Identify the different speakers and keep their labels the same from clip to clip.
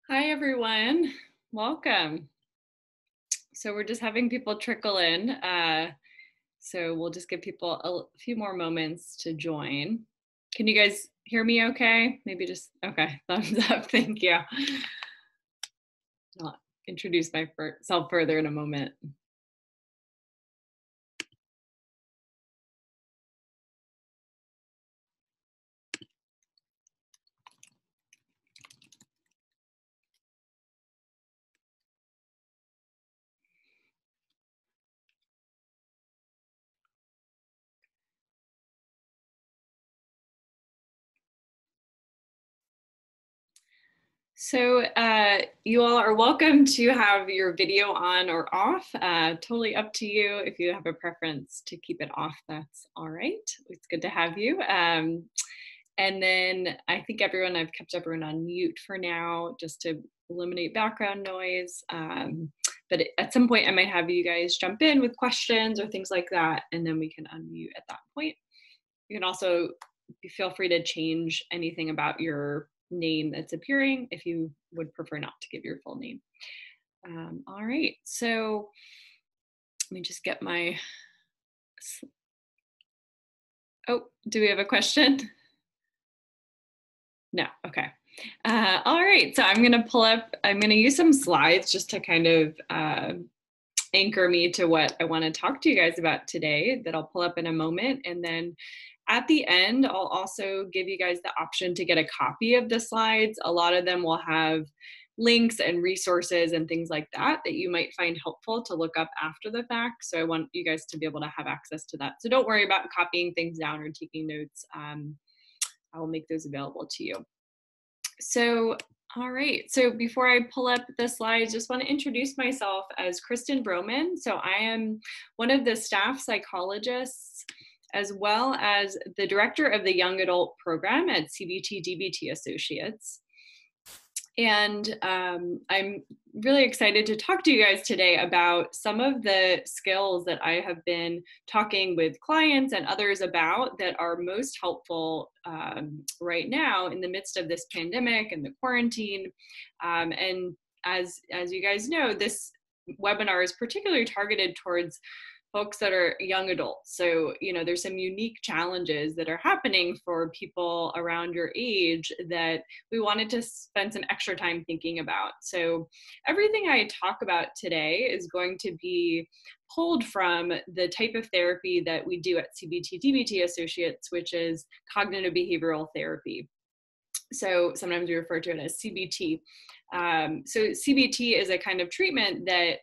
Speaker 1: Hi, everyone. Welcome. So we're just having people trickle in. So we'll just give people a few more moments to join. Can you guys hear me okay? Maybe just, okay, thumbs up. Thank you. I'll introduce myself further in a moment. So you all are welcome to have your video on or off. Totally up to you. If you have a preference to keep it off, that's all right. It's good to have you. And then I think I've kept everyone on mute for now just to eliminate background noise. But at some point I might have you guys jump in with questions or things like that, and then we can unmute at that point. You can also feel free to change anything about your name that's appearing if you would prefer not to give your full name. All right, so let me just get my, oh, do we have a question? No, okay. All right, so I'm gonna use some slides just to kind of anchor me to what I wanna talk to you guys about today that I'll pull up in a moment. And then at the end, I'll also give you guys the option to get a copy of the slides. A lot of them will have links and resources and things like that that you might find helpful to look up after the fact. So I want you guys to be able to have access to that. So don't worry about copying things down or taking notes. I will make those available to you. So, all right. So before I pull up the slides, just want to introduce myself as Kristen Roman. So I am one of the staff psychologists, as well as the director of the young adult program at CBT DBT Associates. And I'm really excited to talk to you guys today about some of the skills that I have been talking with clients and others about that are most helpful right now in the midst of this pandemic and the quarantine. And as you guys know, this webinar is particularly targeted towards folks that are young adults. So, there's some unique challenges that are happening for people around your age that we wanted to spend some extra time thinking about. So everything I talk about today is going to be pulled from the type of therapy that we do at CBT DBT Associates, which is cognitive behavioral therapy. So sometimes we refer to it as CBT. So CBT is a kind of treatment that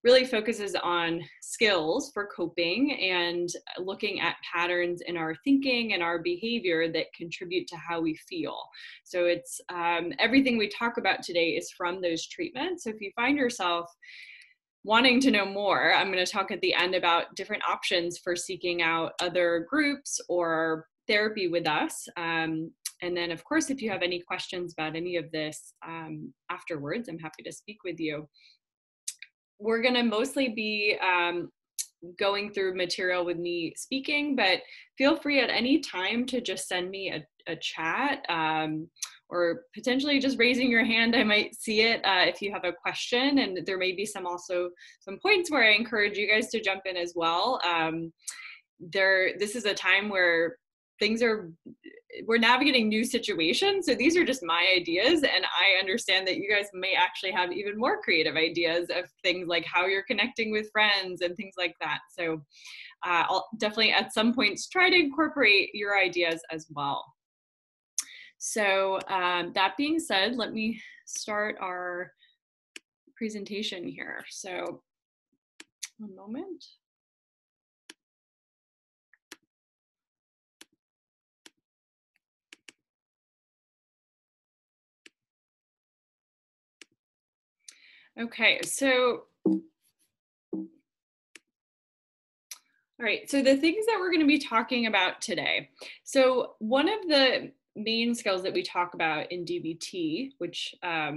Speaker 1: really focuses on skills for coping and looking at patterns in our thinking and our behavior that contribute to how we feel. So it's everything we talk about today is from those treatments. So if you find yourself wanting to know more, I'm going to talk at the end about different options for seeking out other groups or therapy with us. And then, of course, if you have any questions about any of this afterwards, I'm happy to speak with you. We're going to mostly be going through material with me speaking, but feel free at any time to just send me a chat or potentially just raising your hand. I might see it if you have a question, and there may be some points where I encourage you guys to jump in as well. This is a time where we're navigating new situations. So these are just my ideas. And I understand that you guys may actually have even more creative ideas of things like how you're connecting with friends and things like that. So I'll definitely at some points try to incorporate your ideas as well. So that being said, let me start our presentation here. So one moment. Okay, so, all right, so the things that we're going to be talking about today. So one of the main skills that we talk about in DBT, which I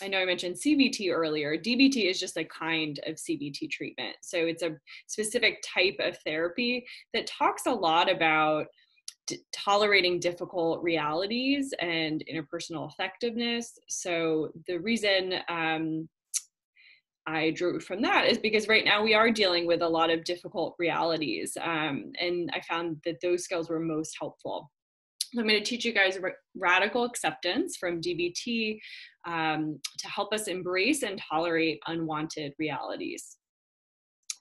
Speaker 1: know I mentioned CBT earlier. DBT is just a kind of CBT treatment. So it's a specific type of therapy that talks a lot about tolerating difficult realities and interpersonal effectiveness. So the reason I drew from that is because right now we are dealing with a lot of difficult realities, and I found that those skills were most helpful. So I'm going to teach you guys radical acceptance from DBT to help us embrace and tolerate unwanted realities.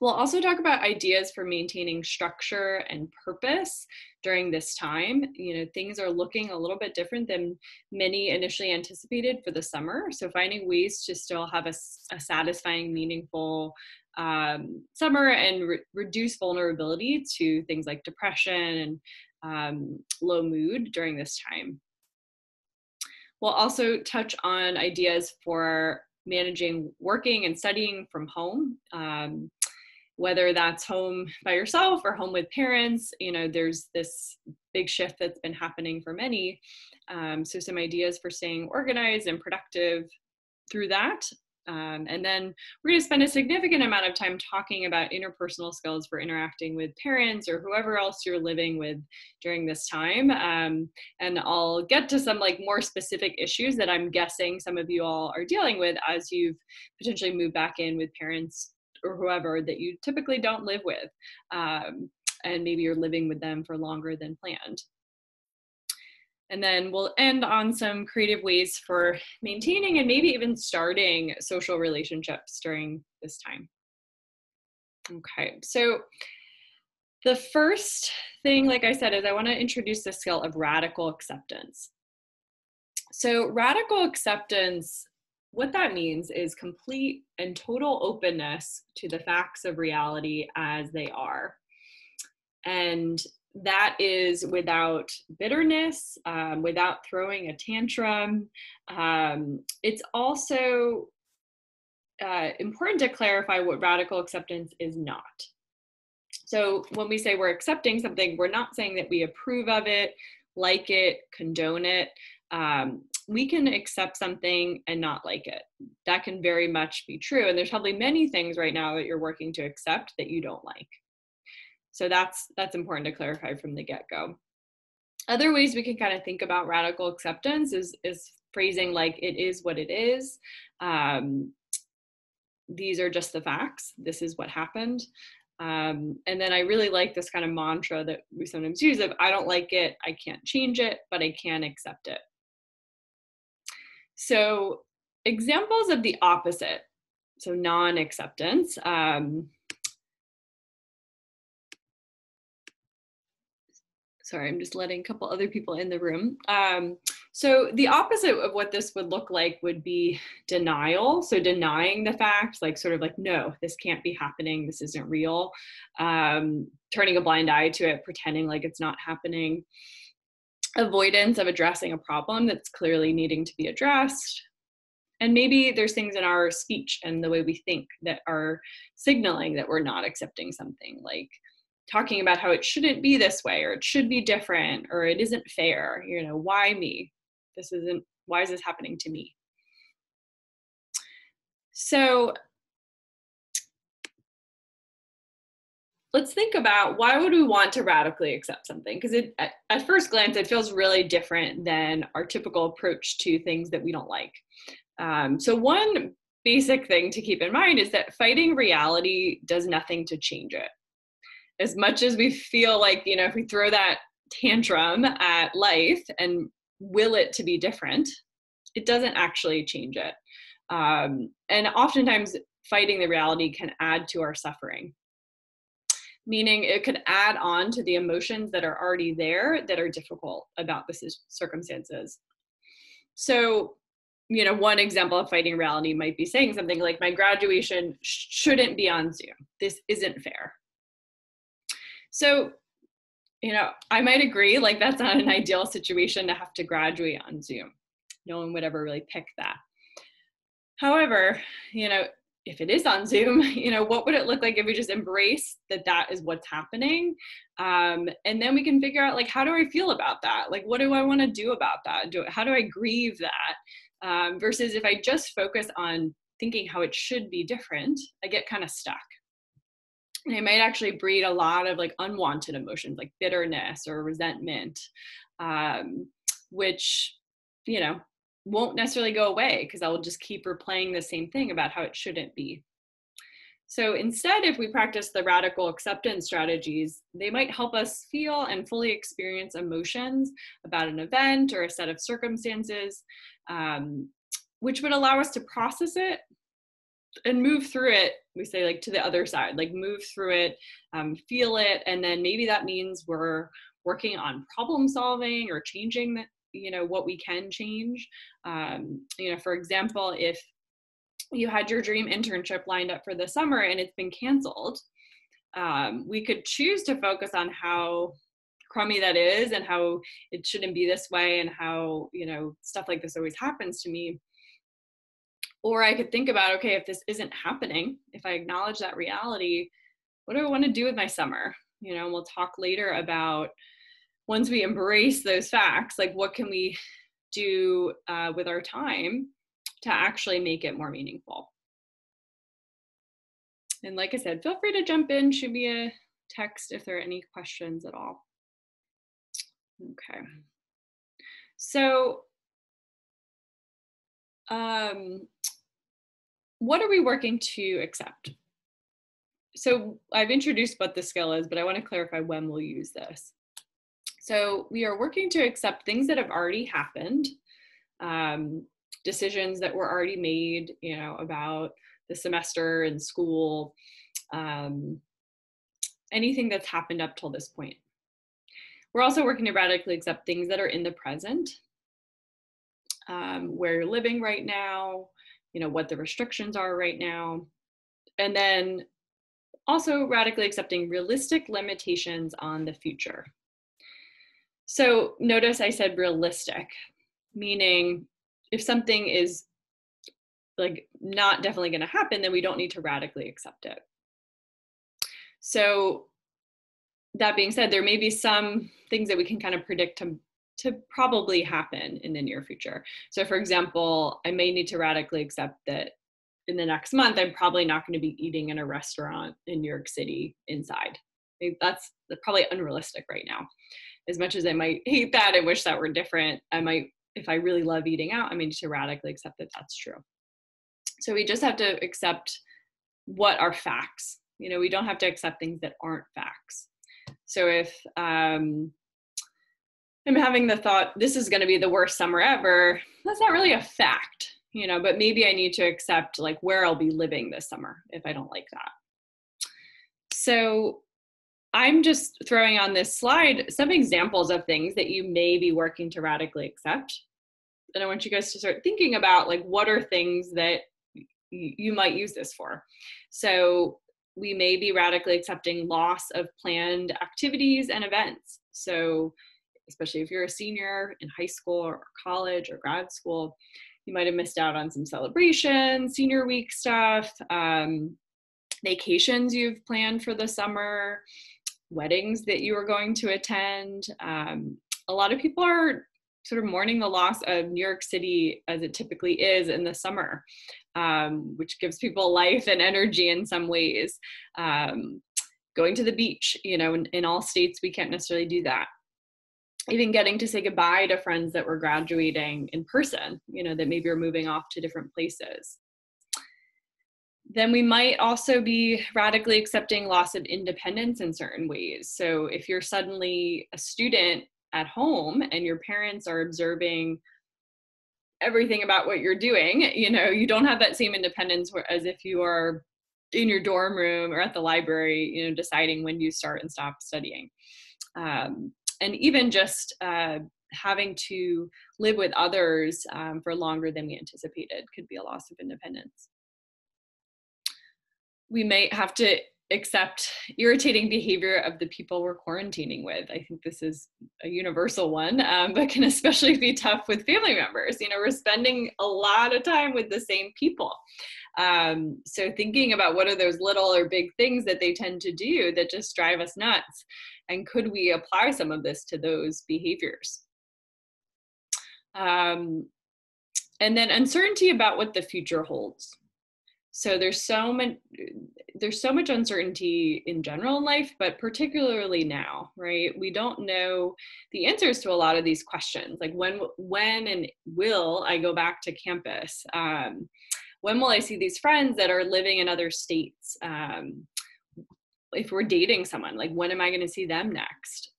Speaker 1: We'll also talk about ideas for maintaining structure and purpose during this time. You know, things are looking a little bit different than many initially anticipated for the summer. So finding ways to still have a satisfying, meaningful summer and reduce vulnerability to things like depression and low mood during this time. We'll also touch on ideas for managing working and studying from home. Whether that's home by yourself or home with parents, you know, there's this big shift that's been happening for many. So some ideas for staying organized and productive through that. And then we're going to spend a significant amount of time talking about interpersonal skills for interacting with parents or whoever else you're living with during this time. And I'll get to some like more specific issues that I'm guessing some of you all are dealing with as you've potentially moved back in with parents or whoever that you typically don't live with, and maybe you're living with them for longer than planned. And then we'll end on some creative ways for maintaining and maybe even starting social relationships during this time. Okay, so the first thing, like I said, is I want to introduce the skill of radical acceptance. So radical acceptance, what that means is complete and total openness to the facts of reality as they are. And that is without bitterness, without throwing a tantrum. It's also important to clarify what radical acceptance is not. So when we say we're accepting something, we're not saying that we approve of it, like it, condone it. We can accept something and not like it. That can very much be true. And there's probably many things right now that you're working to accept that you don't like. So that's important to clarify from the get-go. Other ways we can kind of think about radical acceptance is phrasing like it is what it is. These are just the facts. This is what happened. And then I really like this kind of mantra that we sometimes use of I don't like it, I can't change it, but I can accept it. So examples of the opposite, so non-acceptance. Sorry, I'm just letting a couple other people in the room. So the opposite of what this would look like would be denial. So denying the facts, like sort of like, no, this can't be happening. This isn't real. Turning a blind eye to it, pretending like it's not happening. Avoidance of addressing a problem that's clearly needing to be addressed. And maybe there's things in our speech and the way we think that are signaling that we're not accepting something, like talking about how it shouldn't be this way, or it should be different, or it isn't fair. You know, why me? Why is this happening to me? So let's think about why would we want to radically accept something? Because at first glance, it feels really different than our typical approach to things that we don't like. So one basic thing to keep in mind is that fighting reality does nothing to change it. As much as we feel like, you know, if we throw that tantrum at life and will it to be different, it doesn't actually change it. And oftentimes fighting the reality can add to our suffering. Meaning it could add on to the emotions that are already there that are difficult about the circumstances. So, you know, one example of fighting reality might be saying something like, my graduation shouldn't be on Zoom. This isn't fair. So, you know, I might agree, like that's not an ideal situation to have to graduate on Zoom. No one would ever really pick that. However, you know, if it is on Zoom, you know, what would it look like if we just embrace that that is what's happening? And then we can figure out, like, how do I feel about that? Like, what do I want to do about that? How do I grieve that? Versus if I just focus on thinking how it should be different, I get kind of stuck. And it might actually breed a lot of like unwanted emotions like bitterness or resentment, um, which, you know, won't necessarily go away because I will just keep replaying the same thing about how it shouldn't be. So instead, if we practice the radical acceptance strategies, they might help us feel and fully experience emotions about an event or a set of circumstances, um, which would allow us to process it and move through it. We say like to the other side, like move through it, feel it, and then maybe that means we're working on problem solving or changing the, what we can change. For example, if you had your dream internship lined up for the summer and it's been canceled, we could choose to focus on how crummy that is and how it shouldn't be this way and how, stuff like this always happens to me. Or I could think about, okay, if this isn't happening, if I acknowledge that reality, what do I want to do with my summer? We'll talk later about, once we embrace those facts, like what can we do with our time to actually make it more meaningful. And like I said, feel free to jump in, shoot me a text if there are any questions at all. Okay. So, what are we working to accept? So I've introduced what the skill is, but I want to clarify when we'll use this. So we are working to accept things that have already happened, decisions that were already made, about the semester and school, anything that's happened up till this point. We're also working to radically accept things that are in the present, where you're living right now, what the restrictions are right now, and then also radically accepting realistic limitations on the future. So notice I said realistic, meaning if something is like not definitely going to happen, then we don't need to radically accept it. So that being said, there may be some things that we can kind of predict to probably happen in the near future. So for example, I may need to radically accept that in the next month, I'm probably not going to be eating in a restaurant in New York City inside. That's probably unrealistic right now. As much as I might hate that and wish that were different, I might, if I really love eating out, I may need to radically accept that that's true. So we just have to accept what are facts. We don't have to accept things that aren't facts. So if I'm having the thought, this is going to be the worst summer ever, that's not really a fact, but maybe I need to accept like where I'll be living this summer if I don't like that. So I'm just throwing on this slide some examples of things that you may be working to radically accept. And I want you guys to start thinking about like, what are things that you might use this for? So we may be radically accepting loss of planned activities and events. So especially if you're a senior in high school or college or grad school, you might have missed out on some celebrations, senior week stuff, vacations you've planned for the summer, weddings that you are going to attend. A lot of people are sort of mourning the loss of New York City as it typically is in the summer, which gives people life and energy in some ways. Going to the beach, in all states, we can't necessarily do that. Even getting to say goodbye to friends that were graduating in person, that maybe are moving off to different places. Then we might also be radically accepting loss of independence in certain ways. So if you're suddenly a student at home and your parents are observing everything about what you're doing, you don't have that same independence as if you are in your dorm room or at the library, deciding when you start and stop studying. And even just having to live with others for longer than we anticipated could be a loss of independence. We might have to accept irritating behavior of the people we're quarantining with. I think this is a universal one, but can especially be tough with family members. We're spending a lot of time with the same people. So thinking about what are those little or big things that they tend to do that just drive us nuts, and could we apply some of this to those behaviors? And then uncertainty about what the future holds. So there's so many, there's so much uncertainty in general in life, but particularly now, right? We don't know the answers to a lot of these questions. Like when and will I go back to campus? When will I see these friends that are living in other states? If we're dating someone, like when am I going to see them next?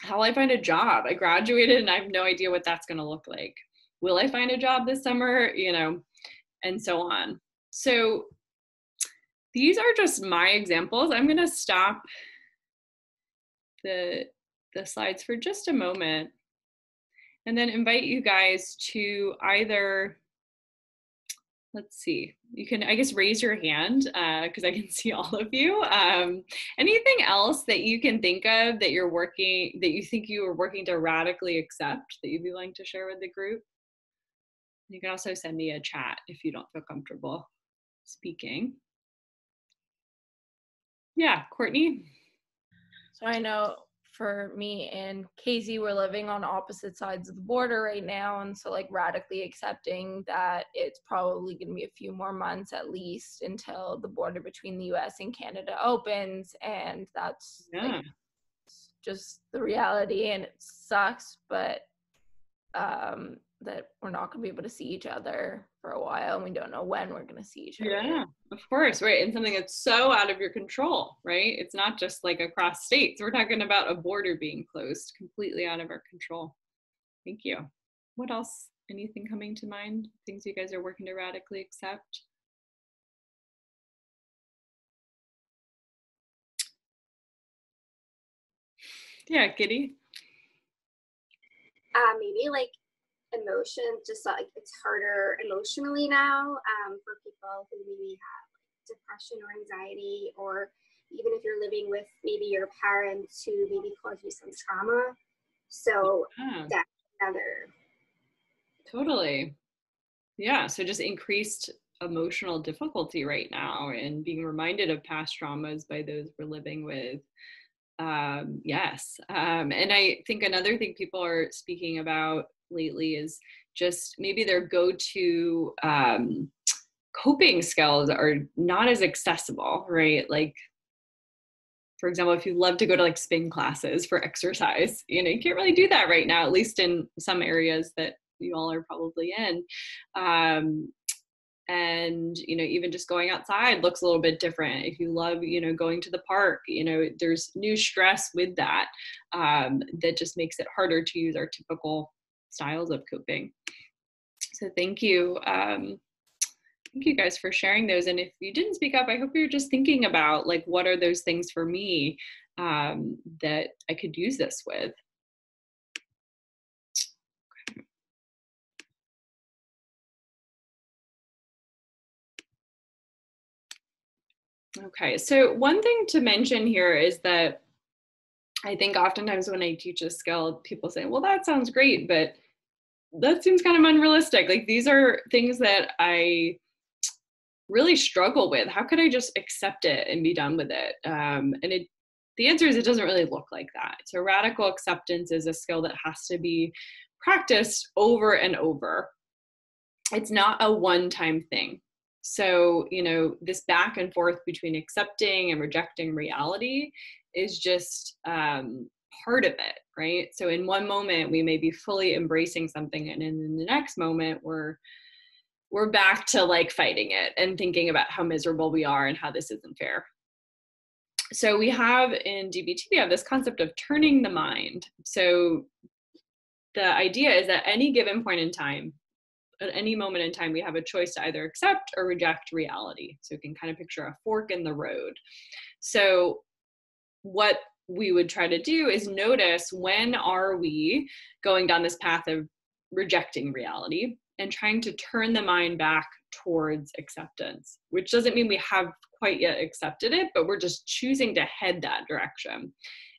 Speaker 1: How will I find a job? I graduated and I have no idea what that's going to look like. Will I find a job this summer? You know, and so on. So these are just my examples. I'm going to stop the slides for just a moment and then invite you guys to either, let's see, you can, I guess, raise your hand because I can see all of you. Anything else that you can think of that you're working, that you think you are working to radically accept that you'd be willing to share with the group? You can also send me a chat if you don't feel comfortable speaking. Yeah, Courtney?
Speaker 2: So I know for me and Casey, we're living on opposite sides of the border right now. And so like radically accepting that it's probably going to be a few more months at least until the border between the US and Canada opens. And that's like just the reality, and it sucks, but that we're not going to be able to see each other for a while, and we don't know when we're going to see each other.
Speaker 1: Yeah, of course, right. And something that's so out of your control, right? It's not just like across states. We're talking about a border being closed, completely out of our control. Thank you. What else? Anything coming to mind? Things you guys are working to radically accept? Yeah, Kitty.
Speaker 3: Maybe like emotions, just like it's harder emotionally now for people who maybe have like depression or anxiety, or even if you're living with maybe your parents who maybe caused you some trauma. So that's another.
Speaker 1: Totally. Yeah, so just increased emotional difficulty right now and being reminded of past traumas by those we're living with. Yes. And I think another thing people are speaking about lately is just maybe their go-to coping skills are not as accessible, right? Like, for example, if you love to go to like spin classes for exercise, you know, you can't really do that right now, at least in some areas that you all are probably in. And you know, even just going outside looks a little bit different. If you love, you know, going to the park, you know, there's new stress with that that just makes it harder to use our typical styles of coping. So thank you guys for sharing those. And if you didn't speak up, I hope you're just thinking about like, what are those things for me that I could use this with. Okay, so one thing to mention here is that I think oftentimes when I teach a skill, people say, well, that sounds great, but that seems kind of unrealistic. Like these are things that I really struggle with. How could I just accept it and be done with it? The answer is it doesn't really look like that. So radical acceptance is a skill that has to be practiced over and over. It's not a one-time thing. So, you know, this back and forth between accepting and rejecting reality is just part of it, right? So in one moment, we may be fully embracing something, and in the next moment, we're back to like fighting it and thinking about how miserable we are and how this isn't fair. So we have in DBT, we have this concept of turning the mind. So the idea is that any given point in time, at any moment in time, we have a choice to either accept or reject reality. So you can kind of picture a fork in the road. So what we would try to do is notice, when are we going down this path of rejecting reality and trying to turn the mind back towards acceptance, which doesn't mean we have quite yet accepted it, but we're just choosing to head that direction.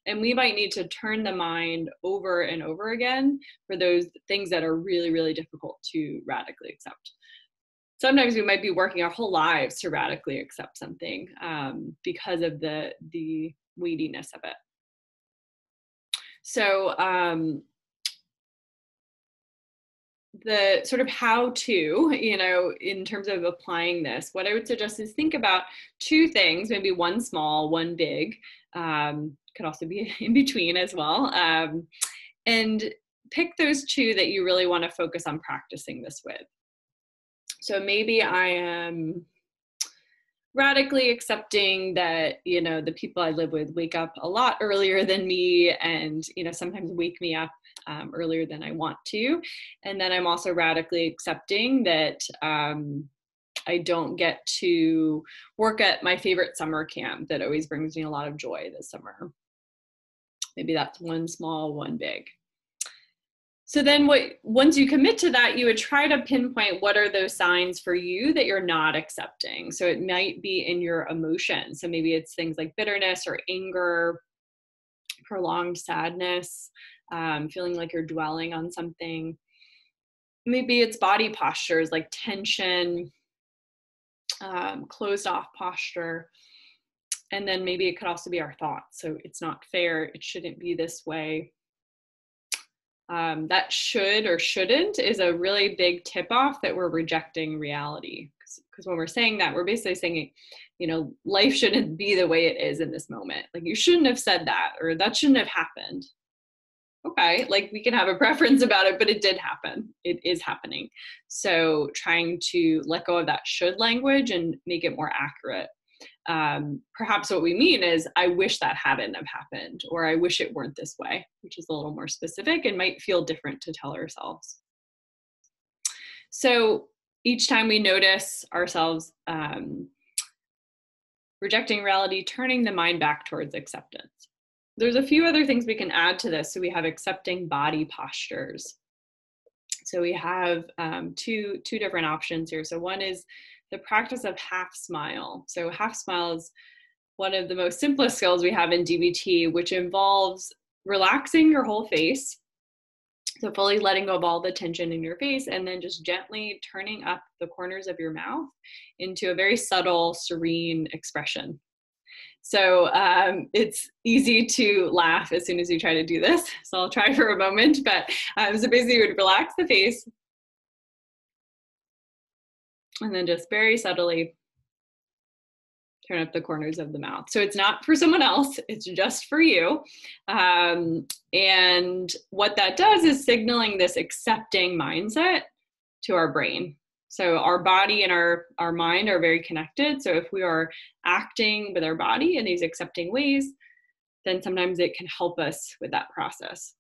Speaker 1: And we might need to turn the mind over and over again for those things that are really, really difficult to radically accept. Sometimes we might be working our whole lives to radically accept something because of the weightiness of it. So the sort of how to, in terms of applying this, what I would suggest is think about two things, maybe one small, one big, could also be in between as well. And pick those two that you really want to focus on practicing this with. So maybe I am radically accepting that, the people I live with wake up a lot earlier than me and, sometimes wake me up earlier than I want to. And then I'm also radically accepting that I don't get to work at my favorite summer camp that always brings me a lot of joy this summer. Maybe that's one small, one big. So then once you commit to that, you would try to pinpoint what are those signs for you that you're not accepting. So it might be in your emotions. So maybe it's things like bitterness or anger, prolonged sadness, feeling like you're dwelling on something. Maybe it's body postures like tension, closed off posture. And then maybe it could also be our thoughts. So it's not fair. It shouldn't be this way. That should or shouldn't is a really big tip off that we're rejecting reality. Because when we're saying that, we're basically saying, life shouldn't be the way it is in this moment. Like you shouldn't have said that, or that shouldn't have happened. Okay, like we can have a preference about it, but it did happen. It is happening. So trying to let go of that should language and make it more accurate. Perhaps what we mean is, I wish that hadn't have happened, or I wish it weren't this way, which is a little more specific and might feel different to tell ourselves. So each time we notice ourselves rejecting reality, turning the mind back towards acceptance. There's a few other things we can add to this. So we have accepting body postures. So we have two different options here. So one is the practice of half smile. So half smile is one of the most simplest skills we have in DBT, which involves relaxing your whole face. So fully letting go of all the tension in your face and then just gently turning up the corners of your mouth into a very subtle, serene expression. So it's easy to laugh as soon as you try to do this. So I'll try for a moment, but so basically you would relax the face and then just very subtly turn up the corners of the mouth. So it's not for someone else, it's just for you. And what that does is signaling this accepting mindset to our brain. So our body and our mind are very connected. So if we are acting with our body in these accepting ways, then sometimes it can help us with that process.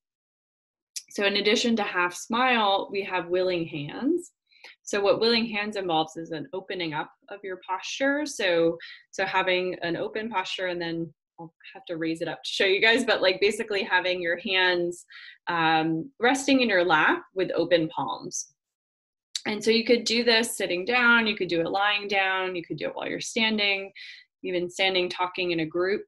Speaker 1: So in addition to half smile, we have willing hands. So what willing hands involves is an opening up of your posture. So having an open posture, and then I'll have to raise it up to show you guys, but like basically having your hands resting in your lap with open palms. And so you could do this sitting down, you could do it lying down, you could do it while you're standing, even standing, talking in a group.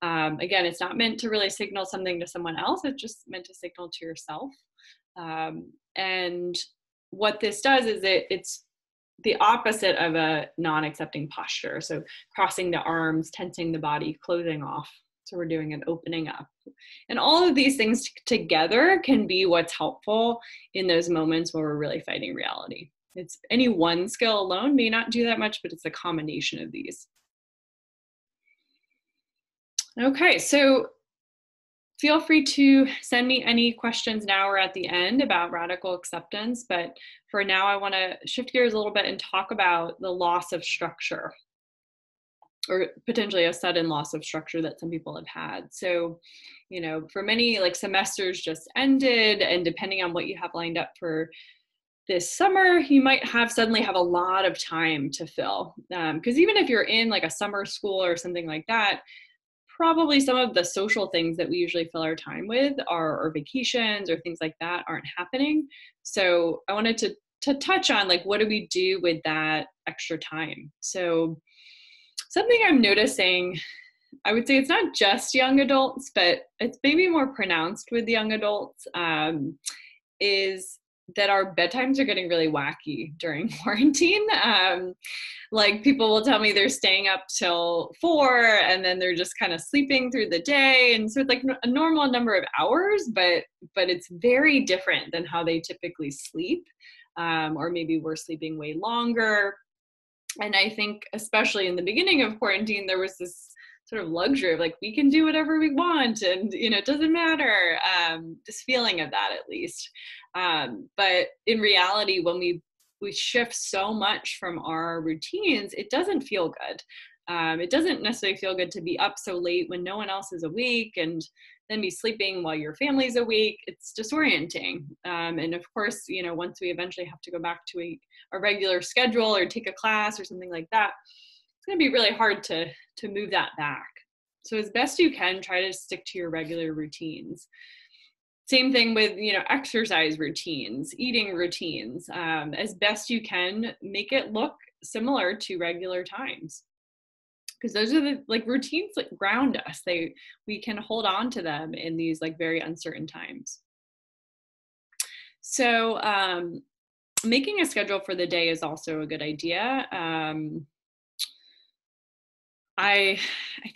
Speaker 1: Again, it's not meant to really signal something to someone else, it's just meant to signal to yourself. And what this does is it's the opposite of a non-accepting posture. So crossing the arms, tensing the body, closing off. So we're doing an opening up. And all of these things together can be what's helpful in those moments where we're really fighting reality. It's any one skill alone may not do that much, but it's a combination of these. Okay, so feel free to send me any questions now or at the end about radical acceptance, but for now I want to shift gears a little bit and talk about the loss of structure, or potentially a sudden loss of structure that some people have had. So, for many, like semesters just ended, and depending on what you have lined up for this summer, you might suddenly have a lot of time to fill. Because even if you're in like a summer school or something like that, probably some of the social things that we usually fill our time with or vacations or things like that aren't happening. So I wanted to touch on like, what do we do with that extra time? So something I'm noticing, I would say it's not just young adults, but it's maybe more pronounced with young adults, is that our bedtimes are getting really wacky during quarantine. Like people will tell me they're staying up till 4 and then they're just kind of sleeping through the day. And so it's like a normal number of hours, but it's very different than how they typically sleep. Or maybe we're sleeping way longer. And I think especially in the beginning of quarantine, there was this sort of luxury of like, we can do whatever we want and, it doesn't matter, this feeling of that at least. But in reality, when we shift so much from our routines, it doesn't feel good. It doesn't necessarily feel good to be up so late when no one else is awake and then be sleeping while your family's awake. It's disorienting. And of course, once we eventually have to go back to a regular schedule or take a class or something like that, it's going to be really hard to move that back. So as best you can, try to stick to your regular routines. Same thing with, exercise routines, eating routines. As best you can, make it look similar to regular times. Because those are the routines that ground us. We can hold on to them in these very uncertain times. So making a schedule for the day is also a good idea. I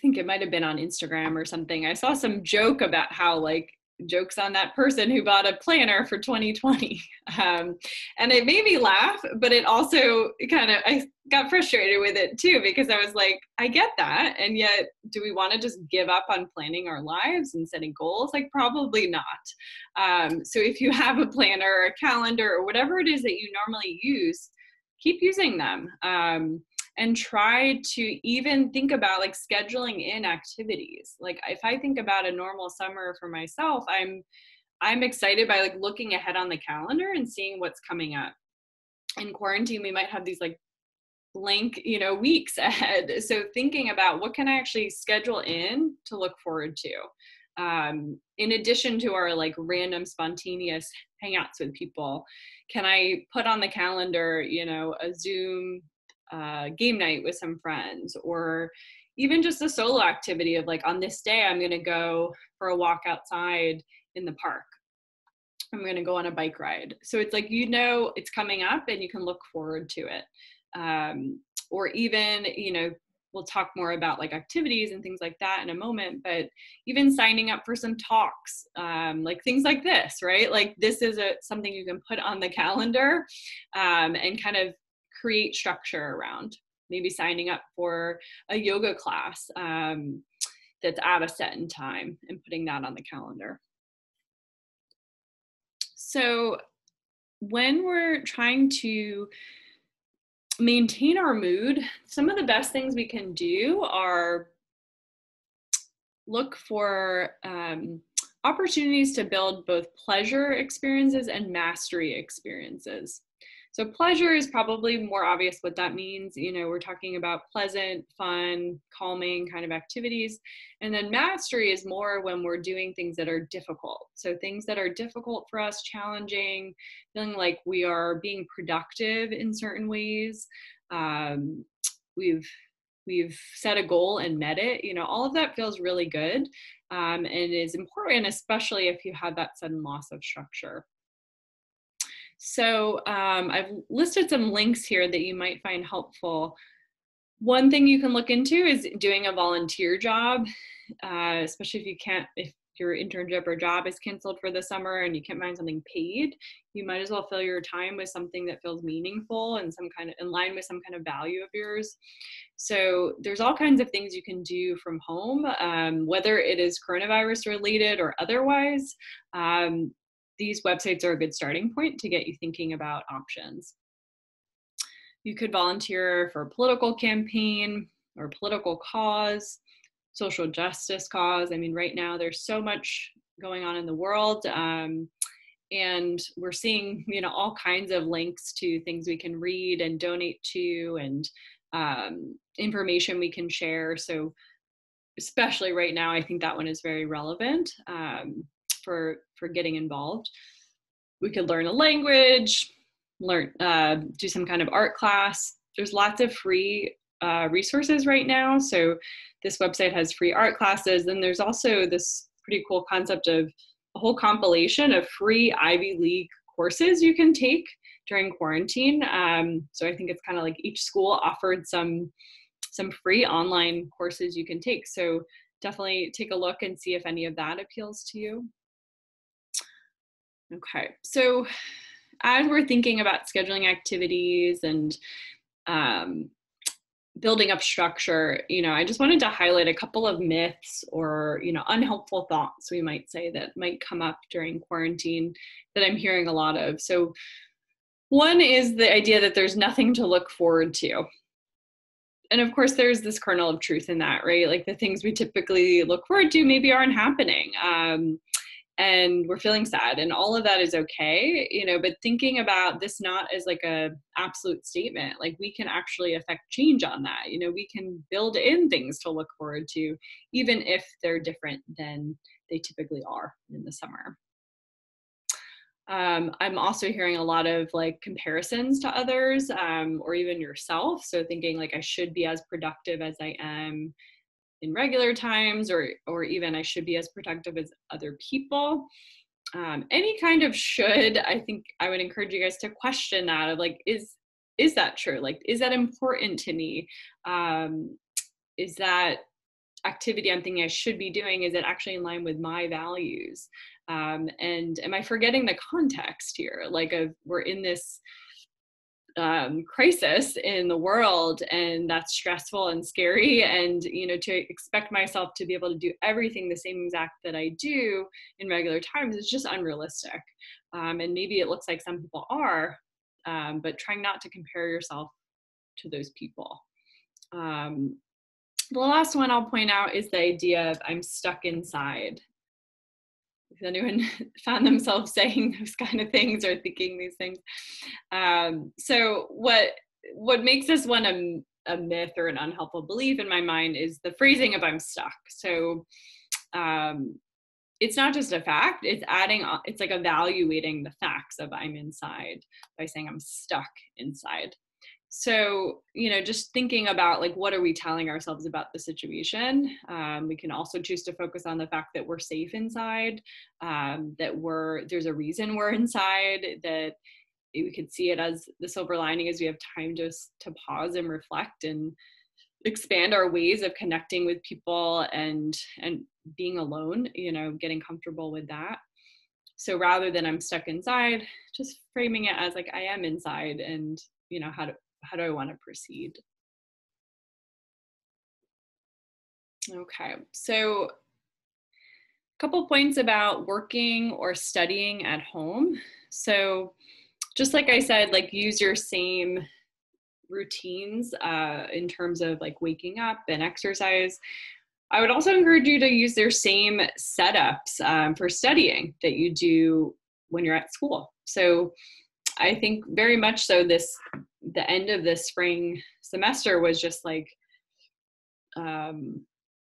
Speaker 1: think it might have been on Instagram or something. I saw some joke about how jokes on that person who bought a planner for 2020. And it made me laugh, but it also I got frustrated with it too, because I was like, I get that. And yet, do we want to just give up on planning our lives and setting goals? Probably not. So if you have a planner or a calendar or whatever it is that you normally use, keep using them. And try to even think about scheduling in activities. If I think about a normal summer for myself, I'm excited by looking ahead on the calendar and seeing what's coming up. In quarantine, we might have these blank, weeks ahead. So thinking about what can I actually schedule in to look forward to. In addition to our random spontaneous hangouts with people, can I put on the calendar, a Zoom game night with some friends, or even just a solo activity of on this day, I'm going to go for a walk outside in the park. I'm going to go on a bike ride. So it's it's coming up and you can look forward to it. Or even, we'll talk more about activities and things like that in a moment, but even signing up for some talks, things like this, right? This is something you can put on the calendar and kind of create structure around. Maybe signing up for a yoga class that's at a set in time and putting that on the calendar. So when we're trying to maintain our mood, some of the best things we can do are look for opportunities to build both pleasure experiences and mastery experiences. So pleasure is probably more obvious what that means. We're talking about pleasant, fun, calming kind of activities. And then mastery is more when we're doing things that are difficult. So things that are difficult for us, challenging, feeling like we are being productive in certain ways. We've set a goal and met it. All of that feels really good and is important, especially if you have that sudden loss of structure. So I've listed some links here that you might find helpful. One thing you can look into is doing a volunteer job, especially if your internship or job is canceled for the summer and you can't find something paid. You might as well fill your time with something that feels meaningful and in line with some kind of value of yours. So there's all kinds of things you can do from home, whether it is coronavirus related or otherwise. These websites are a good starting point to get you thinking about options. You could volunteer for a political campaign or political cause, social justice cause. Right now there's so much going on in the world, and we're seeing, all kinds of links to things we can read and donate to, and information we can share. So especially right now, I think that one is very relevant. For getting involved. We could learn a language, do some kind of art class. There's lots of free resources right now. So this website has free art classes. And there's also this pretty cool concept of a whole compilation of free Ivy League courses you can take during quarantine. So I think it's kind of like each school offered some free online courses you can take. So definitely take a look and see if any of that appeals to you. Okay, so as we're thinking about scheduling activities and building up structure, I just wanted to highlight a couple of myths or, unhelpful thoughts, we might say, that might come up during quarantine that I'm hearing a lot of. So one is the idea that there's nothing to look forward to. And of course, there's this kernel of truth in that, right? Like the things we typically look forward to maybe aren't happening. And we're feeling sad, and all of that is okay, but thinking about this not as like a absolute statement, like we can actually affect change on that. We can build in things to look forward to, even if they're different than they typically are in the summer. I'm also hearing a lot of like comparisons to others, or even yourself. So thinking like I should be as productive as I am in regular times, or even I should be as productive as other people. Any kind of should, I think I would encourage you guys to question that of like, is that true? Like, is that important to me? Is that activity I'm thinking I should be doing, is it actually in line with my values? And am I forgetting the context here? Like we're in this crisis in the world, and that's stressful and scary, and to expect myself to be able to do everything the same exact that I do in regular times is just unrealistic. And maybe it looks like some people are, but trying not to compare yourself to those people. The last one I'll point out is the idea of I'm stuck inside. If anyone found themselves saying those kind of things or thinking these things. So what makes this one a myth or an unhelpful belief in my mind is the phrasing of I'm stuck. So it's not just a fact, it's like evaluating the facts of I'm inside by saying I'm stuck inside. So, just thinking about like, what are we telling ourselves about the situation? We can also choose to focus on the fact that we're safe inside, that there's a reason we're inside, that we could see it as the silver lining is we have time just to pause and reflect and expand our ways of connecting with people and being alone, getting comfortable with that. So rather than I'm stuck inside, just framing it as like I am inside, and how do I want to proceed? Okay, so a couple points about working or studying at home. So just like I said, like use your same routines in terms of like waking up and exercise. I would also encourage you to use their same setups for studying that you do when you're at school. So I think very much so the end of this spring semester was just like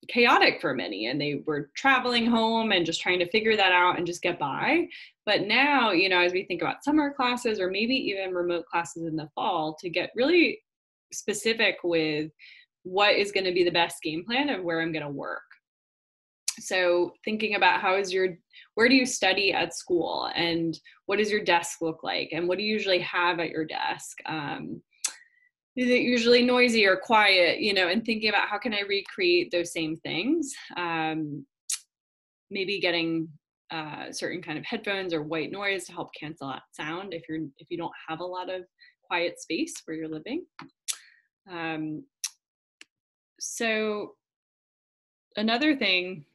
Speaker 1: chaotic for many, and they were traveling home and just trying to figure that out and just get by. But now, as we think about summer classes or maybe even remote classes in the fall, to get really specific with what is going to be the best game plan of where I'm going to work. So thinking about where do you study at school, and what does your desk look like, and what do you usually have at your desk? Is it usually noisy or quiet, and thinking about how can I recreate those same things? Maybe getting certain kind of headphones or white noise to help cancel out sound if you don't have a lot of quiet space where you're living. So another thing,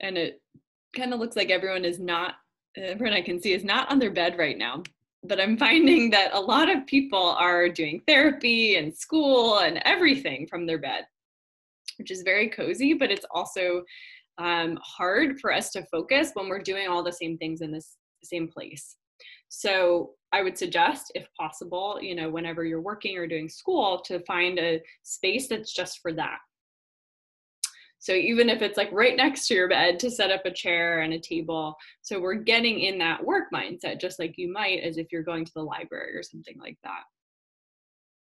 Speaker 1: and it kind of looks like everyone I can see is not on their bed right now, but I'm finding that a lot of people are doing therapy and school and everything from their bed, which is very cozy, but it's also hard for us to focus when we're doing all the same things in this same place. So I would suggest, if possible, whenever you're working or doing school, to find a space that's just for that. So even if it's like right next to your bed, to set up a chair and a table. So we're getting in that work mindset, just like you might as if you're going to the library or something like that.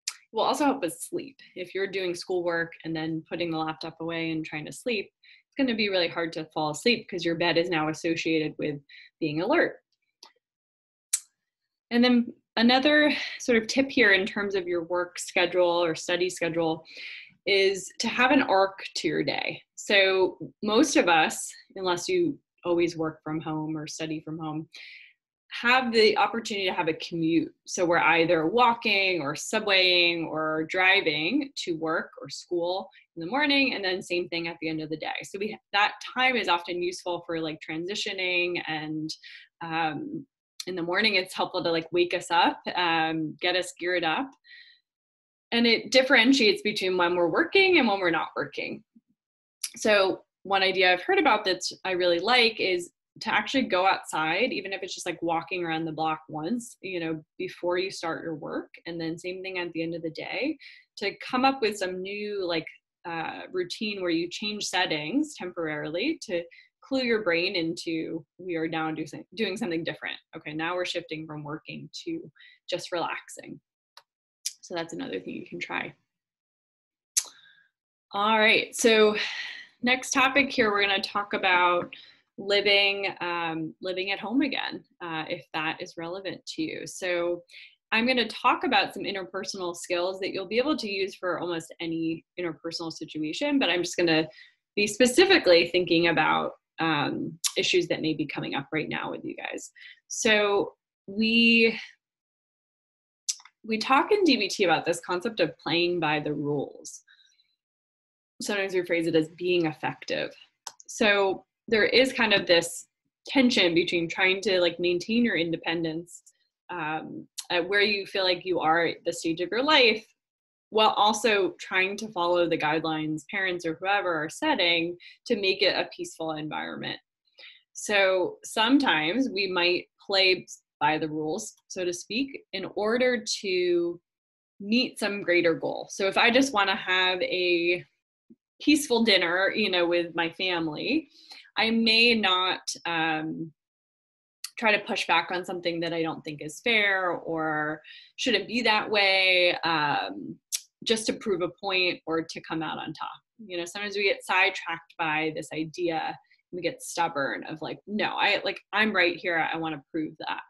Speaker 1: It will also help us sleep. If you're doing schoolwork and then putting the laptop away and trying to sleep, it's going to be really hard to fall asleep because your bed is now associated with being alert. And then another sort of tip here in terms of your work schedule or study schedule is to have an arc to your day. So most of us, unless you always work from home or study from home, have the opportunity to have a commute. So we're either walking or subwaying or driving to work or school in the morning, and then same thing at the end of the day. So that time is often useful for like transitioning, and in the morning it's helpful to like wake us up, get us geared up. And it differentiates between when we're working and when we're not working. So one idea I've heard about that I really like is to actually go outside, even if it's just like walking around the block once, before you start your work. And then same thing at the end of the day, to come up with some new like routine where you change settings temporarily to clue your brain into, we are now doing something different. Okay, now we're shifting from working to just relaxing. So that's another thing you can try. All right, so next topic here, we're going to talk about living at home again, if that is relevant to you. So I'm going to talk about some interpersonal skills that you'll be able to use for almost any interpersonal situation, but I'm just going to be specifically thinking about issues that may be coming up right now with you guys. So we talk in DBT about this concept of playing by the rules. Sometimes we phrase it as being effective. So there is kind of this tension between trying to like maintain your independence at where you feel like you are at the stage of your life, while also trying to follow the guidelines parents or whoever are setting to make it a peaceful environment. So sometimes we might play by the rules, so to speak, in order to meet some greater goal. So if I just want to have a peaceful dinner, with my family, I may not try to push back on something that I don't think is fair or shouldn't be that way, just to prove a point or to come out on top. Sometimes we get sidetracked by this idea. We get stubborn of like, no, I'm right here. I want to prove that.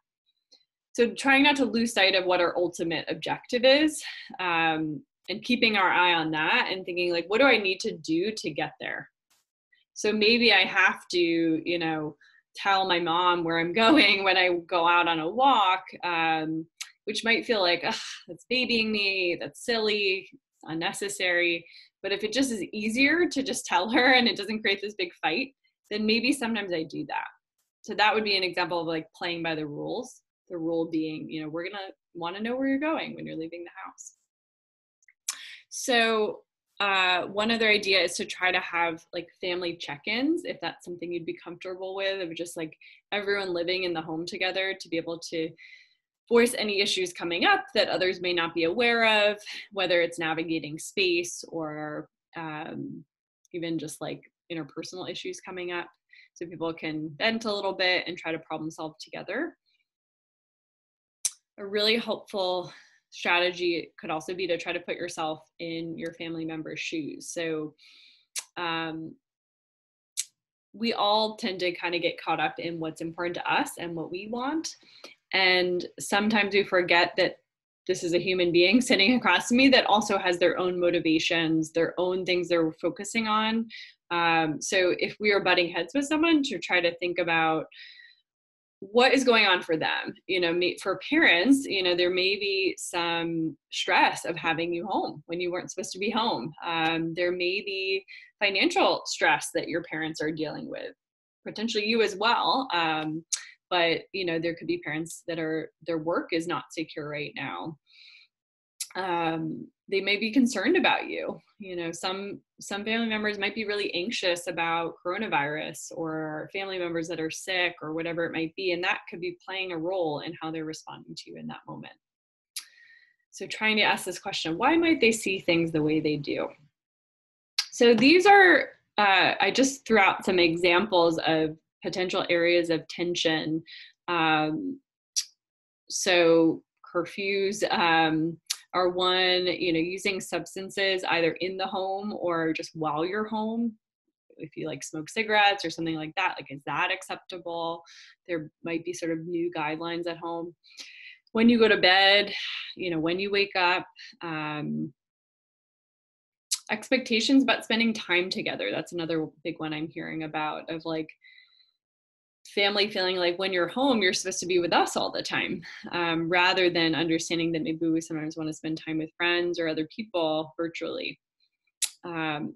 Speaker 1: So trying not to lose sight of what our ultimate objective is, and keeping our eye on that and thinking like, what do I need to do to get there? So maybe I have to, tell my mom where I'm going when I go out on a walk, which might feel like, that's babying me, that's silly, it's unnecessary. But if it just is easier to just tell her and it doesn't create this big fight, then maybe sometimes I do that. So that would be an example of like playing by the rules. The rule being, we're going to want to know where you're going when you're leaving the house. So one other idea is to try to have like family check-ins, if that's something you'd be comfortable with, of just like everyone living in the home together, to be able to voice any issues coming up that others may not be aware of, whether it's navigating space or even just like interpersonal issues coming up. So people can vent a little bit and try to problem solve together. A really helpful strategy could also be to try to put yourself in your family member's shoes. So we all tend to kind of get caught up in what's important to us and what we want. And sometimes we forget that this is a human being sitting across from me that also has their own motivations, their own things they're focusing on. So if we are butting heads with someone, to try to think about what is going on for them. For parents, there may be some stress of having you home when you weren't supposed to be home. There may be financial stress that your parents are dealing with, potentially you as well. But there could be parents that their work is not secure right now. They may be concerned about you. Some family members might be really anxious about coronavirus, or family members that are sick, or whatever it might be. And that could be playing a role in how they're responding to you in that moment. So trying to ask this question, why might they see things the way they do? So these are, I just threw out some examples of potential areas of tension. So curfews, are one, using substances either in the home or just while you're home. If you like smoke cigarettes or something like that, like, is that acceptable? There might be sort of new guidelines at home. when you go to bed, when you wake up, expectations about spending time together. That's another big one I'm hearing about, of like family feeling like when you're home, you're supposed to be with us all the time, rather than understanding that maybe we sometimes want to spend time with friends or other people virtually.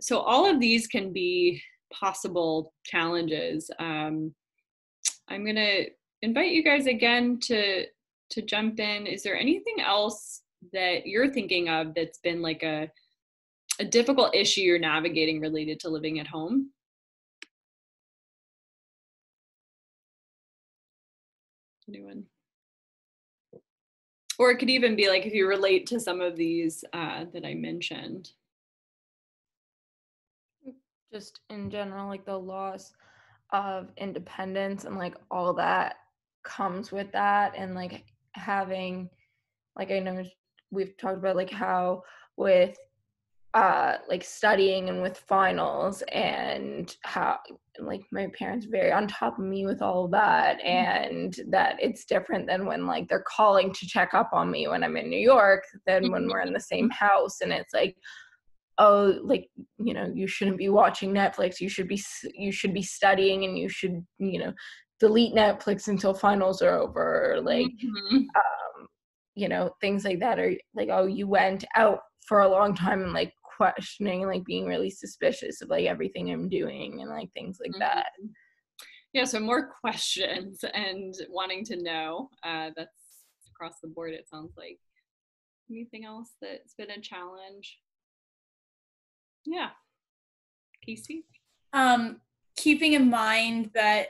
Speaker 1: So all of these can be possible challenges. I'm going to invite you guys again to jump in. Is there anything else that you're thinking of that's been like a difficult issue you're navigating related to living at home? Anyone? Or it could even be like if you relate to some of these that I mentioned.
Speaker 2: Just in general, like the loss of independence and like all that comes with that, and like having, like, I know we've talked about like how with like studying and with finals, and how like my parents are very on top of me with all of that, and that it's different than when like they're calling to check up on me when I'm in New York than when we're in the same house, and it's like, oh, like, you shouldn't be watching Netflix, you should be studying, and you should, delete Netflix until finals are over, or like things like that, or like, oh, you went out for a long time, and like questioning, like being really suspicious of like everything I'm doing, and like things like that.
Speaker 1: Yeah, so more questions and wanting to know. That's across the board, it sounds like. Anything else that's been a challenge? Yeah. Casey?
Speaker 4: Keeping in mind that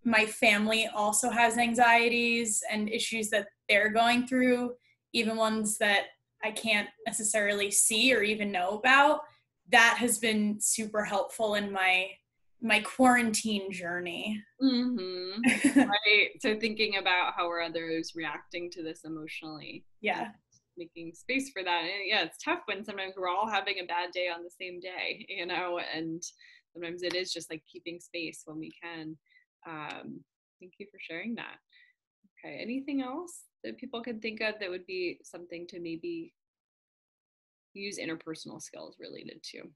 Speaker 4: my family also has anxieties and issues that they're going through, even ones that I can't necessarily see or even know about, that has been super helpful in my quarantine journey.
Speaker 1: Right. So thinking about how are others reacting to this emotionally.
Speaker 4: Yeah.
Speaker 1: Making space for that. And yeah, it's tough when sometimes we're all having a bad day on the same day, and sometimes it is just like keeping space when we can. Thank you for sharing that. Okay, anything else that people can think of that would be something to maybe use interpersonal skills related to?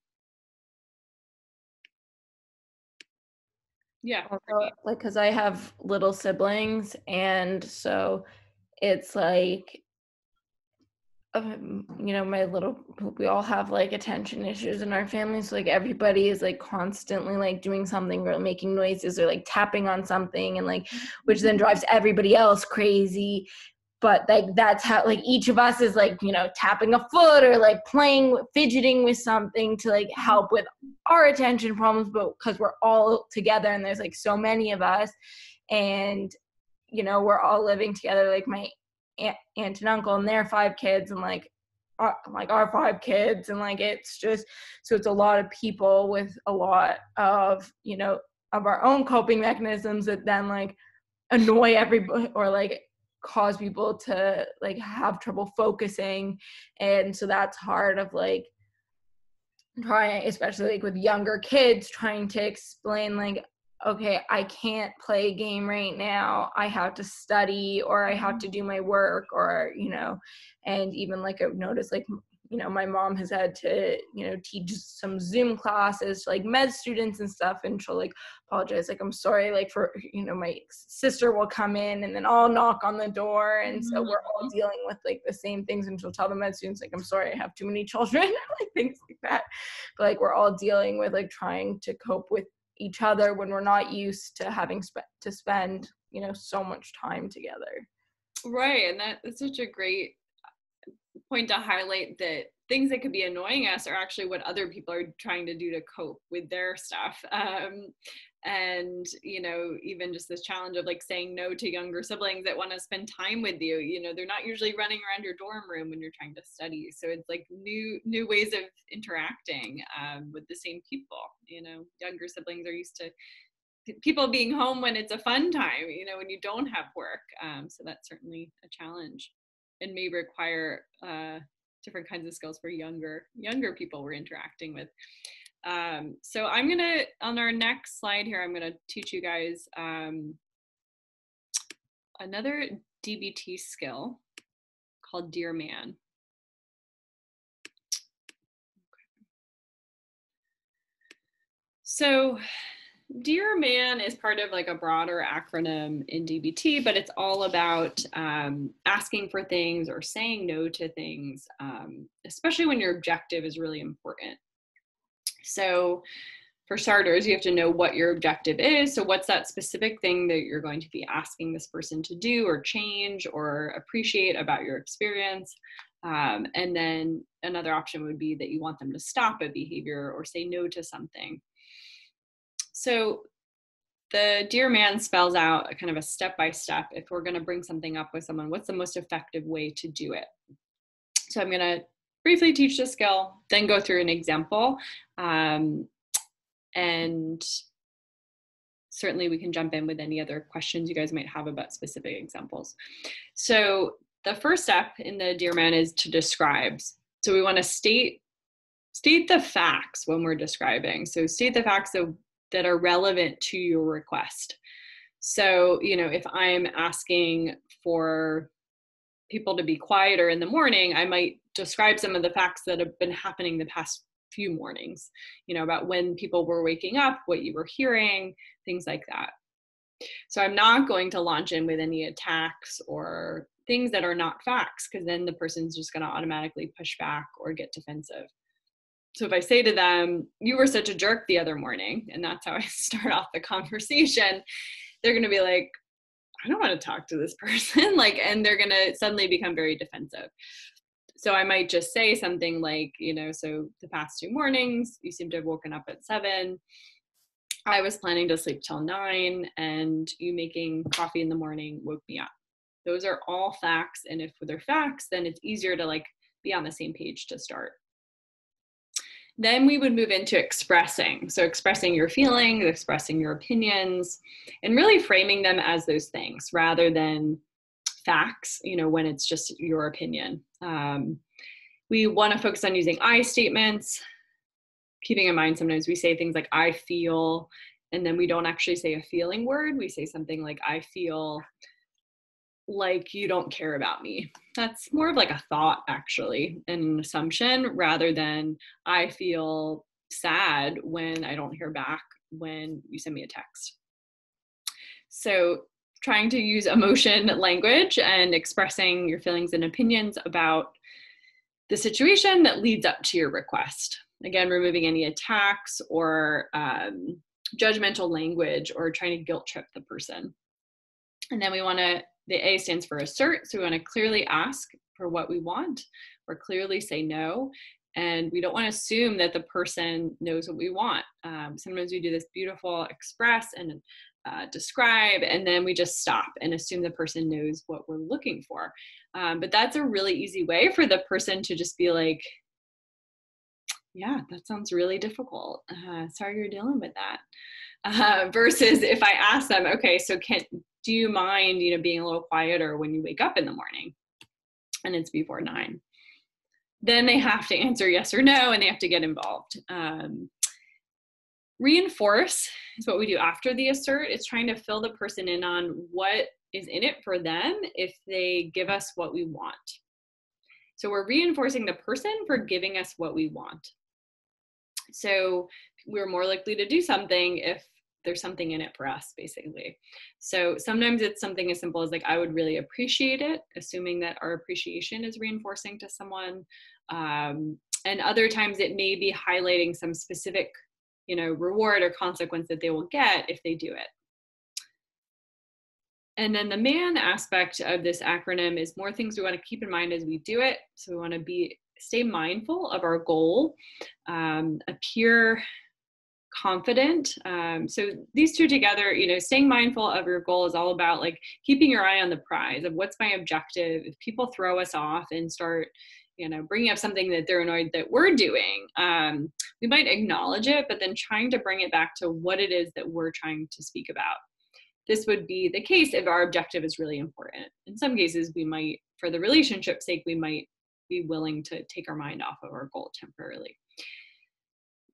Speaker 1: Yeah.
Speaker 2: Also, like, because I have little siblings, and so it's like, we all have like attention issues in our families, so like everybody is like constantly like doing something or making noises or like tapping on something, and like, which then drives everybody else crazy. But like that's how, like, each of us is like, tapping a foot or like playing, fidgeting with something to like help with our attention problems, but because we're all together and there's like so many of us, and we're all living together, like my aunt and uncle and their 5 kids, and like our 5 kids, and like it's just, so it's a lot of people with a lot of of our own coping mechanisms that then like annoy everybody, or like cause people to like have trouble focusing. And so that's hard, of like trying, especially like with younger kids, trying to explain like, okay, I can't play a game right now, I have to study, or I have to do my work, or and even like I've noticed, like, my mom has had to teach some Zoom classes to like med students and stuff, and she'll like apologize, like, I'm sorry, like, for my sister will come in and then I'll knock on the door, and so we're all dealing with like the same things, and she'll tell the med students, like, I'm sorry, I have too many children, like things like that. But like we're all dealing with like trying to cope with each other when we're not used to having to spend so much time together.
Speaker 1: Right. And that's such a great point to highlight, that things that could be annoying us are actually what other people are trying to do to cope with their stuff. And even just this challenge of like saying no to younger siblings that want to spend time with you, they're not usually running around your dorm room when you're trying to study. So it's like new ways of interacting with the same people. Younger siblings are used to people being home when it's a fun time, when you don't have work. So that's certainly a challenge, and may require different kinds of skills for younger people we're interacting with. So I'm gonna, on our next slide here, I'm gonna teach you guys another DBT skill. called Dear Man. So Dear Man is part of like a broader acronym in DBT, but it's all about asking for things or saying no to things, especially when your objective is really important. So for starters, you have to know what your objective is. So what's that specific thing that you're going to be asking this person to do or change or appreciate about your experience? And then another option would be that you want them to stop a behavior or say no to something. So the Dear Man spells out a kind of a step-by-step. If we're going to bring something up with someone, what's the most effective way to do it? So I'm going to briefly teach the skill, then go through an example. And certainly we can jump in with any other questions you guys might have about specific examples. So the first step in the Dear Man is to describe. So we want to state the facts when we're describing. So state the facts that are relevant to your request. So, you know, if I'm asking for people to be quieter in the morning, I might describe some of the facts that have been happening the past few mornings, you know, about when people were waking up, what you were hearing, things like that. So I'm not going to launch in with any attacks or things that are not facts, because then the person's just going to automatically push back or get defensive. So if I say to them, you were such a jerk the other morning, and that's how I start off the conversation, they're going to be like, I don't want to talk to this person, like, and they're going to suddenly become very defensive. So I might just say something like, you know, so the past 2 mornings, you seem to have woken up at 7. I was planning to sleep till 9, and you making coffee in the morning woke me up. Those are all facts. And if they're facts, then it's easier to like be on the same page to start. Then we would move into expressing. So expressing your feelings, expressing your opinions, and really framing them as those things rather than facts, you know, when it's just your opinion. We want to focus on using I statements, keeping in mind sometimes we say things like I feel, and then we don't actually say a feeling word. We say something like I feel like you don't care about me. That's more of like a thought actually, an assumption, rather than I feel sad when I don't hear back when you send me a text. So trying to use emotion language and expressing your feelings and opinions about the situation that leads up to your request. Again, removing any attacks or judgmental language or trying to guilt trip the person. And then we want to, the A stands for assert. So we want to clearly ask for what we want or clearly say no. And we don't want to assume that the person knows what we want. Sometimes we do this beautiful express and describe, and then we just stop and assume the person knows what we're looking for. But that's a really easy way for the person to just be like, yeah, that sounds really difficult. Sorry you're dealing with that. Versus if I ask them, okay, so do you mind, you know, being a little quieter when you wake up in the morning and it's before 9? Then they have to answer yes or no, and they have to get involved. Reinforce is what we do after the assert. It's trying to fill the person in on what is in it for them if they give us what we want. So we're reinforcing the person for giving us what we want. So we're more likely to do something if there's something in it for us, basically. So sometimes it's something as simple as like, I would really appreciate it, assuming that our appreciation is reinforcing to someone. And other times it may be highlighting some specific, you know, reward or consequence that they will get if they do it. And then the man aspect of this acronym is more things we want to keep in mind as we do it. So we want to stay mindful of our goal, appear confident. So these two together, you know, staying mindful of your goal is all about like keeping your eye on the prize of what's my objective. If people throw us off and start, you know, bringing up something that they're annoyed that we're doing, we might acknowledge it, but then trying to bring it back to what it is that we're trying to speak about. This would be the case if our objective is really important. In some cases, we might, for the relationship's sake, we might be willing to take our mind off of our goal temporarily.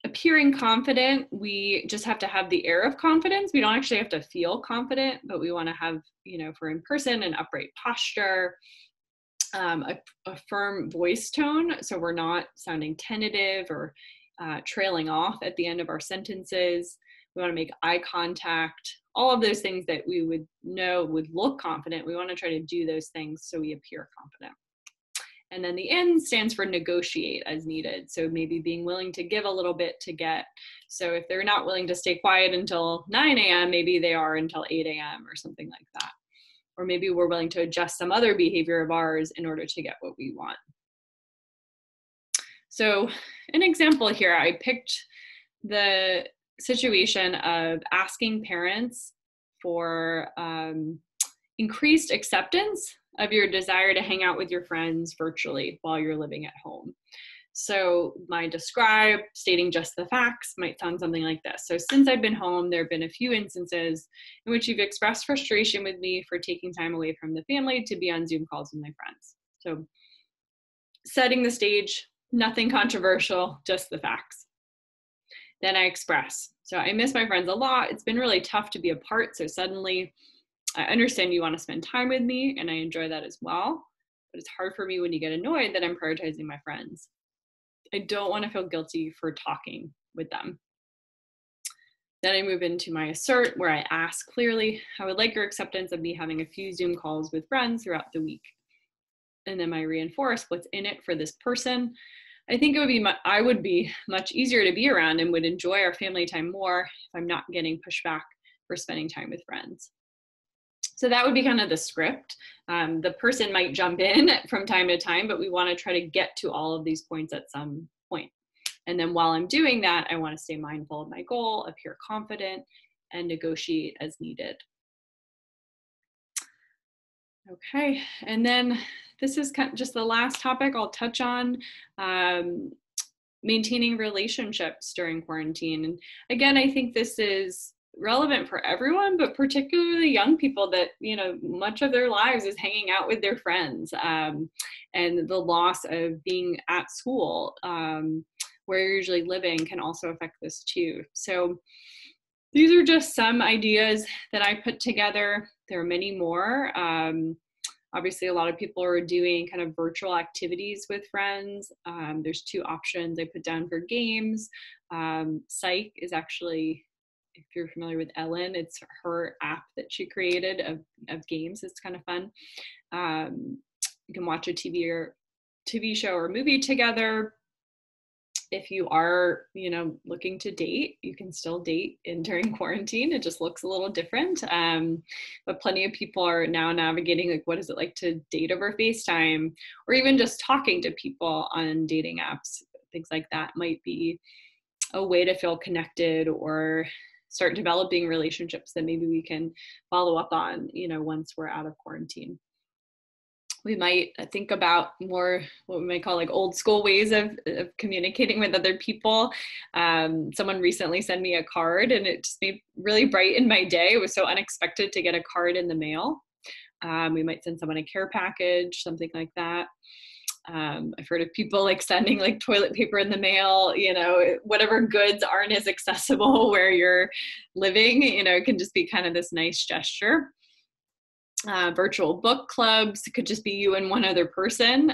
Speaker 1: Appearing confident, we just have to have the air of confidence. We don't actually have to feel confident, but we want to have, you know, for in person, an upright posture. a firm voice tone, so we're not sounding tentative or trailing off at the end of our sentences. We want to make eye contact, all of those things that we would know would look confident. We want to try to do those things so we appear confident. And then the N stands for negotiate as needed. So maybe being willing to give a little bit to get. So if they're not willing to stay quiet until 9 a.m., maybe they are until 8 a.m. or something like that. Or maybe we're willing to adjust some other behavior of ours in order to get what we want. So an example here, I picked the situation of asking parents for increased acceptance of your desire to hang out with your friends virtually while you're living at home. So my describe, stating just the facts, might sound something like this. So since I've been home, there have been a few instances in which you've expressed frustration with me for taking time away from the family to be on Zoom calls with my friends. So setting the stage, nothing controversial, just the facts. Then I express. So I miss my friends a lot. It's been really tough to be apart. So suddenly I understand you want to spend time with me and I enjoy that as well. But it's hard for me when you get annoyed that I'm prioritizing my friends. I don't want to feel guilty for talking with them. Then I move into my assert, where I ask clearly, I would like your acceptance of me having a few Zoom calls with friends throughout the week. And then I reinforce what's in it for this person. I think I would be much easier to be around and would enjoy our family time more if I'm not getting pushback for spending time with friends. So that would be kind of the script. The person might jump in from time to time, but we want to try to get to all of these points at some point. And then while I'm doing that, I want to stay mindful of my goal, appear confident, and negotiate as needed. Okay, and then this is kind of just the last topic I'll touch on, maintaining relationships during quarantine. And again, I think this is relevant for everyone, but particularly young people that, you know, much of their lives is hanging out with their friends, and the loss of being at school, where you're usually living, can also affect this too. So these are just some ideas that I put together. There are many more. Obviously, a lot of people are doing kind of virtual activities with friends. There's two options I put down for games. Psych is actually, if you're familiar with Ellen, it's her app that she created of games. It's kind of fun. You can watch a TV show or movie together. If you are, you know, looking to date, you can still date during quarantine. It just looks a little different. But plenty of people are now navigating, like, what is it like to date over FaceTime, or even just talking to people on dating apps. Things like that might be a way to feel connected or start developing relationships that maybe we can follow up on, you know, once we're out of quarantine. We might think about more what we might call like old school ways of communicating with other people. Someone recently sent me a card and it just really brightened my day. It was so unexpected to get a card in the mail. We might send someone a care package, something like that. I've heard of people like sending like toilet paper in the mail, you know, whatever goods aren't as accessible where you're living, you know, it can just be kind of this nice gesture. Virtual book clubs, it could just be you and one other person.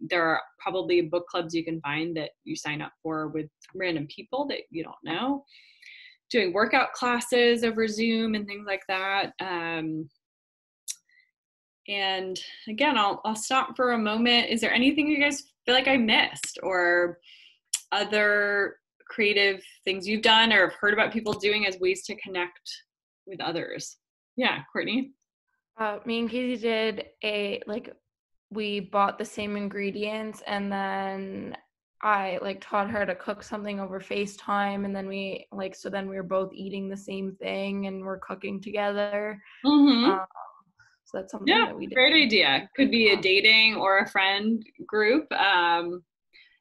Speaker 1: There are probably book clubs you can find that you sign up for with random people that you don't know. Doing workout classes over Zoom and things like that. And again, I'll stop for a moment. Is there anything you guys feel like I missed, or other creative things you've done or have heard about people doing as ways to connect with others? Yeah, Courtney?
Speaker 2: Me and Casey did we bought the same ingredients, and then I taught her to cook something over FaceTime, and then we were both eating the same thing and we're cooking together.
Speaker 1: Mm-hmm.
Speaker 2: So that's something that we did.
Speaker 1: Great idea. Could be a dating or a friend group. And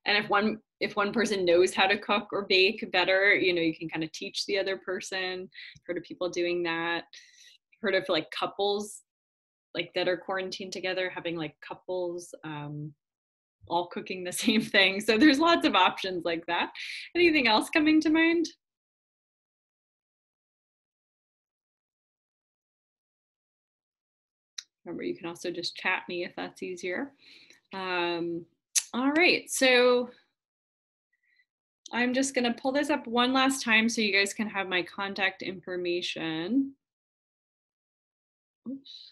Speaker 1: if one person knows how to cook or bake better, you know, you can kind of teach the other person. Heard of people doing that. Heard of like couples that are quarantined together, having like couples all cooking the same thing. So there's lots of options like that. Anything else coming to mind? Remember, you can also just chat me if that's easier. All right, so I'm just gonna pull this up one last time so you guys can have my contact information. Oops.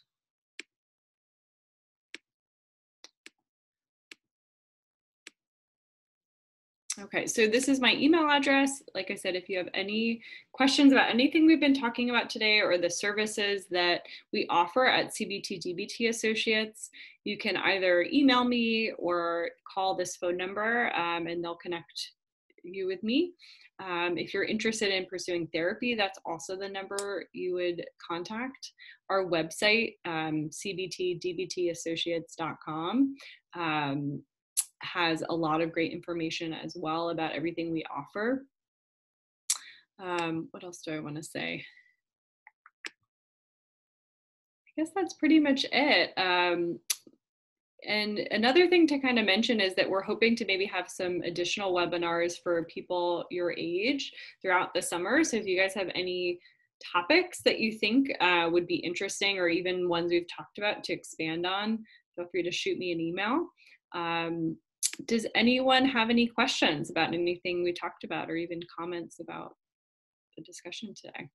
Speaker 1: Okay, so this is my email address. Like I said, if you have any questions about anything we've been talking about today or the services that we offer at CBT DBT Associates, you can either email me or call this phone number and they'll connect you with me. If you're interested in pursuing therapy, that's also the number you would contact. Our website, cbtdbtassociates.com, has a lot of great information as well about everything we offer. What else do I want to say? I guess that's pretty much it. And another thing to kind of mention is that we're hoping to maybe have some additional webinars for people your age throughout the summer. So if you guys have any topics that you think would be interesting, or even ones we've talked about to expand on, feel free to shoot me an email. Does anyone have any questions about anything we talked about, or even comments about the discussion today?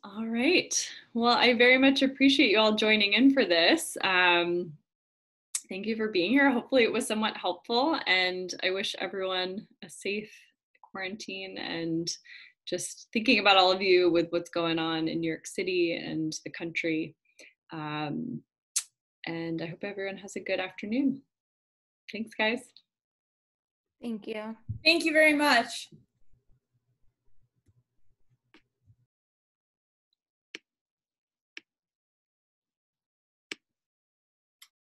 Speaker 1: All right. Well, I very much appreciate you all joining in for this. Thank you for being here. Hopefully it was somewhat helpful, and I wish everyone a safe quarantine, and just thinking about all of you with what's going on in New York City and the country. And I hope everyone has a good afternoon. Thanks, guys.
Speaker 2: Thank you.
Speaker 4: Thank you very much.